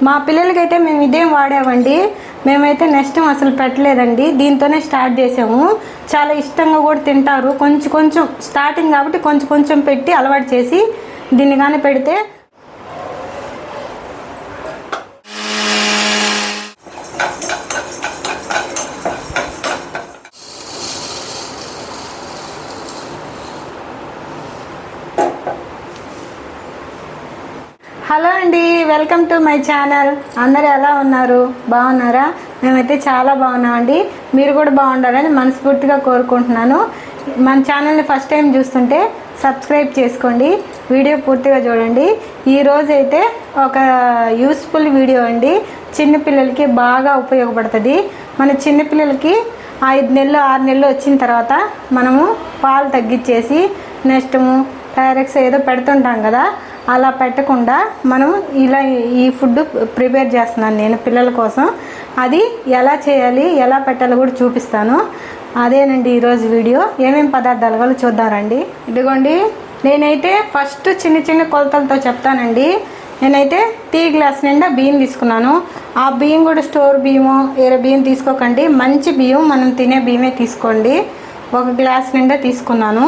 మా పిల్లలకైతే మేము ఇదేం వాడామండి. మేమైతే నెక్స్ట్ అసలు పెట్టలేదండి, దీంతోనే స్టార్ట్ చేసాము. చాలా ఇష్టంగా కూడా తింటారు. కొంచెం కొంచెం స్టార్టింగ్ కాబట్టి కొంచెం కొంచెం పెట్టి అలవాటు చేసి దీన్ని కానీ పెడితే హలో అండి, వెల్కమ్ టు మై ఛానల్. అందరూ ఎలా ఉన్నారు? బాగున్నారా? మేమైతే చాలా బాగున్నామండి. మీరు కూడా బాగుండాలని మనస్ఫూర్తిగా కోరుకుంటున్నాను. మన ఛానల్ని ఫస్ట్ టైం చూస్తుంటే సబ్స్క్రైబ్ చేసుకోండి, వీడియో పూర్తిగా చూడండి. ఈరోజు అయితే ఒక యూస్ఫుల్ వీడియో అండి. చిన్నపిల్లలకి బాగా ఉపయోగపడుతుంది. మన చిన్నపిల్లలకి 5 నెలలు 6 నెలలు వచ్చిన తర్వాత మనము పాలు తగ్గించేసి నెక్స్ట్ డైరెక్ట్స్ ఏదో పెడుతుంటాం కదా, అలా పెట్టకుండా మనం ఇలా ఈ ఫుడ్ ప్రిపేర్ చేస్తున్నాను నేను పిల్లల కోసం. అది ఎలా చేయాలి, ఎలా పెట్టాలో కూడా చూపిస్తాను. అదేనండి ఈరోజు వీడియో. ఏమేమి పదార్థాలు కూడా చూద్దామండి. ఇదిగోండి, నేనైతే ఫస్ట్ చిన్న చిన్న కొలతలతో చెప్తానండి. నేనైతే టీ గ్లాస్ నిండా బియ్యం తీసుకున్నాను. ఆ బియ్యం కూడా స్టోర్ బియ్యము వేరే బియ్యం తీసుకోకండి, మంచి బియ్యం మనం తినే బియ్యమే తీసుకోండి. 1 గ్లాస్ నిండా తీసుకున్నాను.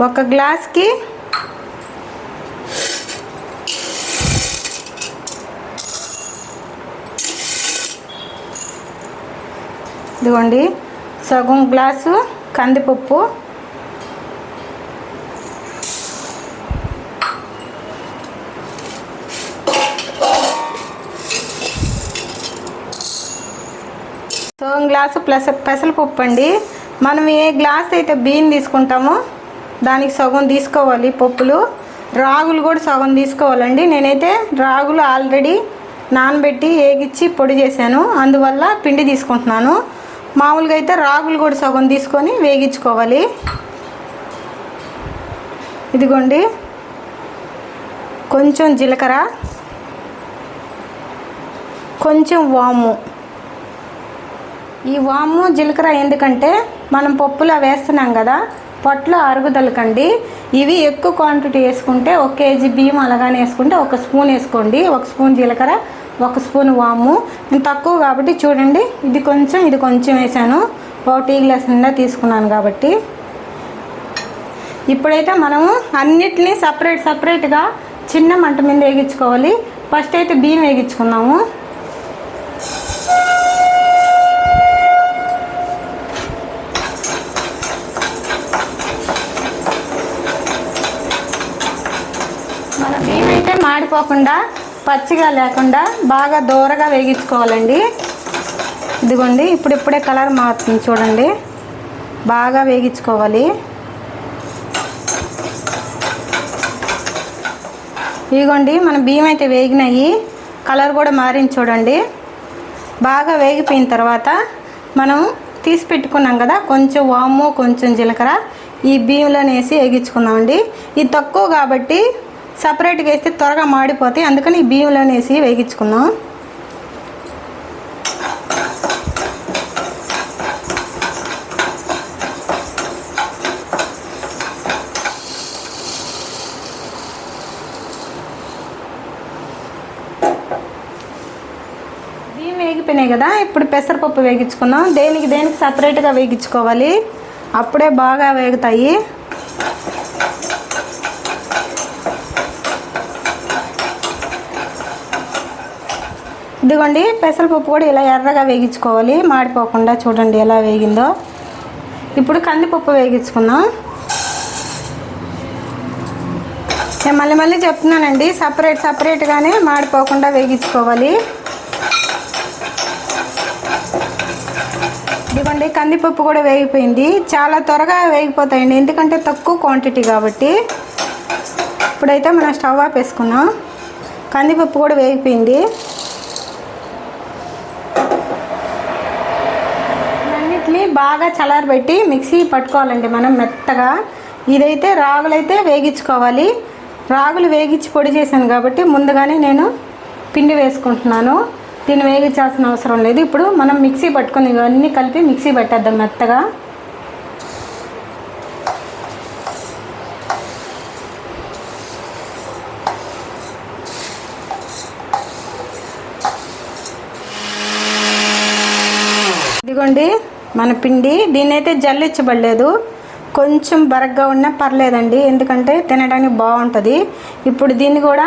1 గ్లాస్కి ఇదిగోండి సగం గ్లాసు కందిపప్పు, సగం గ్లాసు ప్లస్ పెసరపప్పు అండి. మనం ఏ గ్లాస్ అయితే బియ్యం తీసుకుంటామో దానికి సగం తీసుకోవాలి పప్పులు. రాగులు కూడా సగం తీసుకోవాలండి. నేనైతే రాగులు ఆల్రెడీ నానబెట్టి ఏగిచ్చి పొడి చేశాను, అందువల్ల పిండి తీసుకుంటున్నాను. మామూలుగా అయితే రాగులు కూడా సగం తీసుకొని వేగించుకోవాలి. ఇదిగోండి కొంచెం జీలకర్ర, కొంచెం వాము. ఈ వాము జీలకర్ర ఎందుకంటే మనం పప్పులా వేస్తున్నాం కదా, పొట్లో అరుగుదలకండి. ఇవి ఎక్కువ క్వాంటిటీ వేసుకుంటే 1 కేజీ బియ్యం అలాగానే వేసుకుంటే 1 స్పూన్ వేసుకోండి. 1 స్పూన్ జీలకర్ర, 1 స్పూన్ వాము. నేను తక్కువ కాబట్టి చూడండి, ఇది కొంచెం వేసాను. 1 టీ గ్లాస్ నిండా తీసుకున్నాను కాబట్టి. ఇప్పుడైతే మనము అన్నిటినీ సపరేట్గా చిన్న మంట మీద వేగించుకోవాలి. ఫస్ట్ అయితే బియ్యం వేగించుకున్నాము. మన బియ్యం అయితే మాడిపోకుండా పచ్చిగా లేకుండా బాగా దూరగా వేగించుకోవాలండి. ఇదిగోండి ఇప్పుడే కలర్ మారుతుంది చూడండి, బాగా వేగించుకోవాలి. ఇదిగోండి మన బియ్యం అయితే వేగినాయి, కలర్ కూడా మారింది చూడండి. బాగా వేగిపోయిన తర్వాత మనం తీసి పెట్టుకున్నాం కదా, కొంచెం వాము కొంచెం జీలకర్ర ఈ బియ్యంలో వేసి వేగించుకుందామండి. ఇది తక్కువ కాబట్టి సపరేట్గా వేస్తే త్వరగా మాడిపోతాయి, అందుకని ఈ బియ్యంలో వేసి వేగించుకుందాం. బియ్యం వేగిపోయినాయి కదా, ఇప్పుడు పెసరపప్పు వేగించుకుందాం. దేనికి సపరేట్గా వేగించుకోవాలి, అప్పుడే బాగా వేగుతాయి. ఇదిగోండి పెసరపప్పు కూడా ఇలా ఎర్రగా వేగించుకోవాలి, మాడిపోకుండా. చూడండి ఎలా వేగిందో. ఇప్పుడు కందిపప్పు వేగించుకుందాం. నేను మళ్ళీ చెప్తున్నానండి, సపరేట్గానే మాడిపోకుండా వేగించుకోవాలి. ఇదిగోండి కందిపప్పు కూడా వేగిపోయింది. చాలా త్వరగా వేగిపోతాయండి, ఎందుకంటే తక్కువ క్వాంటిటీ కాబట్టి. ఇప్పుడైతే మనం స్టవ్ ఆపేసుకున్నాం. కందిపప్పు కూడా వేగిపోయింది. బాగా చల్లారబెట్టి మిక్సీ పట్టుకోవాలండి మనం మెత్తగా. ఇదైతే రాగులైతే వేగించుకోవాలి. రాగులు వేగించి పొడి చేశాను కాబట్టి ముందుగానే నేను పిండి వేసుకుంటున్నాను. దీన్ని వేగించాల్సిన అవసరం లేదు. ఇప్పుడు మనం మిక్సీ పట్టుకుని ఇవన్నీ కలిపి మిక్సీ పెట్టేద్దాం మెత్తగా. ఇదిగోండి మన పిండి. దీన్ని అయితే జల్లించబడలేదు, కొంచెం బరగ్గా ఉన్నా పర్లేదండి, ఎందుకంటే తినడానికి బాగుంటుంది. ఇప్పుడు దీన్ని కూడా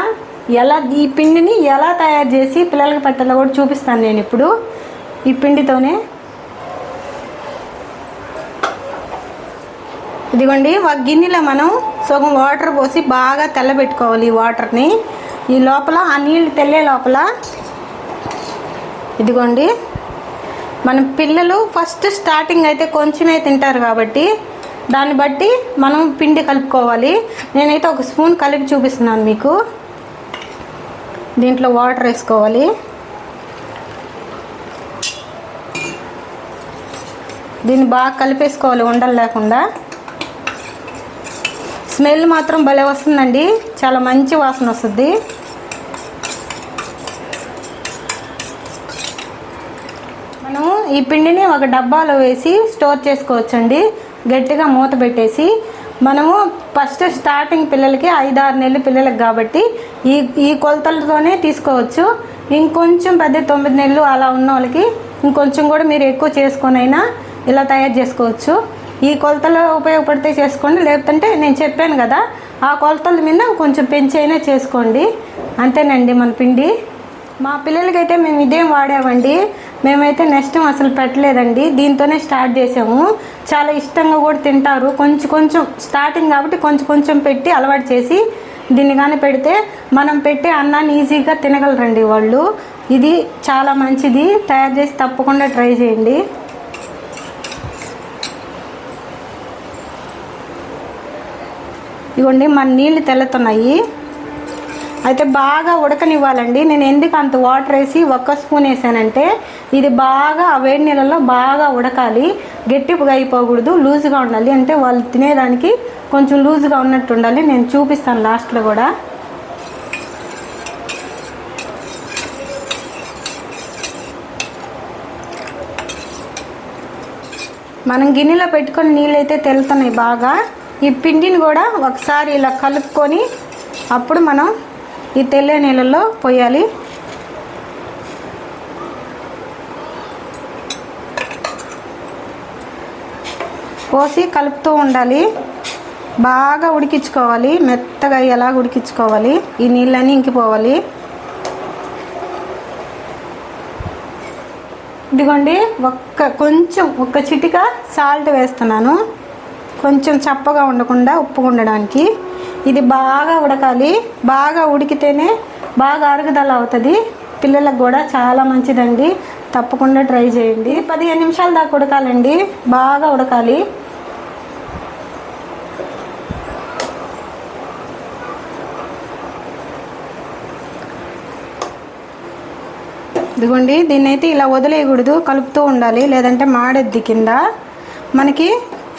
ఈ పిండిని ఎలా తయారు చేసి పిల్లలకి పెట్టాలో కూడా చూపిస్తాను నేను ఇప్పుడు. ఈ పిండితోనే ఇదిగోండి ఒక గిన్నెలో మనం సగం వాటర్ పోసి బాగా తెల్లబెట్టుకోవాలి. ఈ వాటర్ని ఈ లోపల ఆ నీళ్ళు తెల్లే లోపల ఇదిగోండి మన పిల్లలు ఫస్ట్ స్టార్టింగ్ అయితే కొంచెమే తింటారు కాబట్టి దాన్ని బట్టి మనం పిండి కలుపుకోవాలి. నేనైతే ఒక స్పూన్ కలిపి చూపిస్తున్నాను మీకు. దీంట్లో వాటర్ వేసుకోవాలి. దీన్ని బాగా కలిపేసుకోవాలి ఉండలు లేకుండా. స్మెల్ మాత్రం భలే వస్తుందండి, చాలా మంచి వాసన వస్తుంది. మనం ఈ పిండిని ఒక డబ్బాలో వేసి స్టోర్ చేసుకోవచ్చండి, గట్టిగా మూత పెట్టేసి. మనము ఫస్ట్ స్టార్టింగ్ పిల్లలకి 5-6 నెలల పిల్లలకి కాబట్టి ఈ కొలతలతోనే తీసుకోవచ్చు. ఇంకొంచెం పెద్ద 9 నెలలు అలా ఉన్న వాళ్ళకి ఇంకొంచెం కూడా మీరు ఎక్కువ చేసుకొని అయినా ఇలా తయారు చేసుకోవచ్చు. ఈ కొలతలు ఉపయోగపడితే చేసుకోండి, లేకపోతే నేను చెప్పాను కదా ఆ కొలతల మీద కొంచెం పెంచి అయినా చేసుకోండి. అంతేనండి మన పిండి. మా పిల్లలకైతే మేము ఇదేం వాడామండి, మేమైతే నెక్స్ట్ అసలు పెట్టలేదండి, దీంతోనే స్టార్ట్ చేసాము. చాలా ఇష్టంగా కూడా తింటారు. కొంచెం స్టార్టింగ్ కాబట్టి కొంచెం పెట్టి అలవాటు చేసి దీన్ని కానీ పెడితే మనం పెట్టే అన్నాన్ని ఈజీగా తినగలరండి వాళ్ళు. ఇది చాలా మంచిది, తయారు చేసి తప్పకుండా ట్రై చేయండి. ఇవ్వండి మన నీళ్ళు తెల్లుతున్నాయి. అయితే బాగా ఉడకనివ్వాలండి. నేను ఎందుకు అంత వాటర్ వేసి 1 స్పూన్ వేసానంటే ఇది బాగా ఆ వేడి నీళ్ళలో బాగా ఉడకాలి, గట్టిగా అయిపోకూడదు, లూజ్గా ఉండాలి. అంటే వాళ్ళు తినేదానికి కొంచెం లూజ్గా ఉన్నట్టు ఉండాలి. నేను చూపిస్తాను లాస్ట్లో కూడా. మనం గిన్నెలో పెట్టుకొని నీళ్ళు అయితే తెల్లుతున్నాయి బాగా. ఈ పిండిని కూడా ఒకసారి ఇలా కలుపుకొని అప్పుడు మనం ఈ తెల్లే నీళ్ళల్లో పోయాలి. పోసి కలుపుతూ ఉండాలి. బాగా ఉడికించుకోవాలి, మెత్తగా ఎలా ఉడికించుకోవాలి. ఈ నీళ్ళని ఇంకిపోవాలి. ఇదిగోండి ఒక్క చిటిక సాల్ట్ వేస్తున్నాను, కొంచెం చప్పగా ఉండకుండా ఉప్పు ఉండడానికి. ఇది బాగా ఉడకాలి. బాగా ఉడికితేనే బాగా అరుగుదల అవుతుంది. పిల్లలకు కూడా చాలా మంచిదండి, తప్పకుండా ట్రై చేయండి. 15 నిమిషాల దాకా ఉడకాలండి, బాగా ఉడకాలి. ఇదిగోండి దీన్ని అయితే ఇలా వదిలేయకూడదు, కలుపుతూ ఉండాలి, లేదంటే మాడెద్ది కింద. మనకి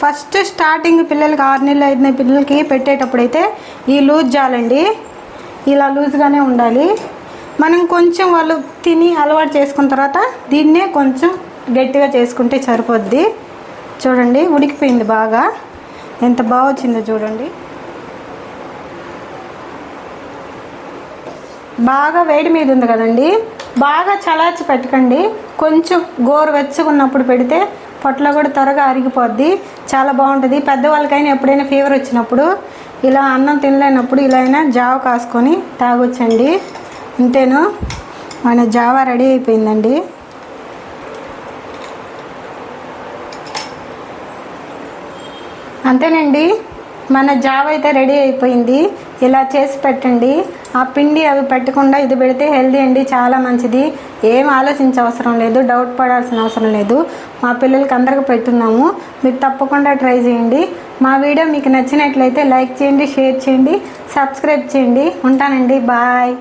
ఫస్ట్ స్టార్టింగ్ పిల్లలకి 6 నెలలు 5 నెలల పిల్లలకి పెట్టేటప్పుడు అయితే ఈ లూజ్ చాలండి, ఇలా లూజ్గానే ఉండాలి. మనం కొంచెం వాళ్ళు తిని అలవాటు చేసుకున్న తర్వాత దీన్నే కొంచెం గట్టిగా చేసుకుంటే సరిపోద్ది. చూడండి ఉడికిపోయింది బాగా, ఎంత బాగా వచ్చిందో చూడండి. బాగా వేడి మీద ఉంది కదండి, బాగా చలార్చి పెట్టకండి. కొంచెం గోరువెచ్చగా ఉన్నప్పుడు పెడితే పొట్టలో కూడా త్వరగా అరిగిపోద్ది, చాలా బాగుంటుంది. పెద్దవాళ్ళకైనా ఎప్పుడైనా ఫీవర్ వచ్చినప్పుడు ఇలా అన్నం తినలేనప్పుడు ఇలా అయినా జావ కాసుకొని తాగొచ్చండి. అంతేను, మన జావ రెడీ అయిపోయిందండి. అంతేనండి, మన జావ అయితే రెడీ అయిపోయింది. ఇలా చేసి పెట్టండి. ఆ పిండి అవి పెట్టకుండా ఇది పెడితే హెల్దీ అండి, చాలా మంచిది. ఏం ఆలోచించే అవసరం లేదు, డౌట్ పడాల్సిన అవసరం లేదు. మా పిల్లలకి అందరికీ పెట్టున్నాము, మీరు తప్పకుండా ట్రై చేయండి. మా వీడియో మీకు నచ్చినట్లయితే లైక్ చేయండి, షేర్ చేయండి, సబ్స్క్రైబ్ చేయండి. ఉంటానండి, బాయ్.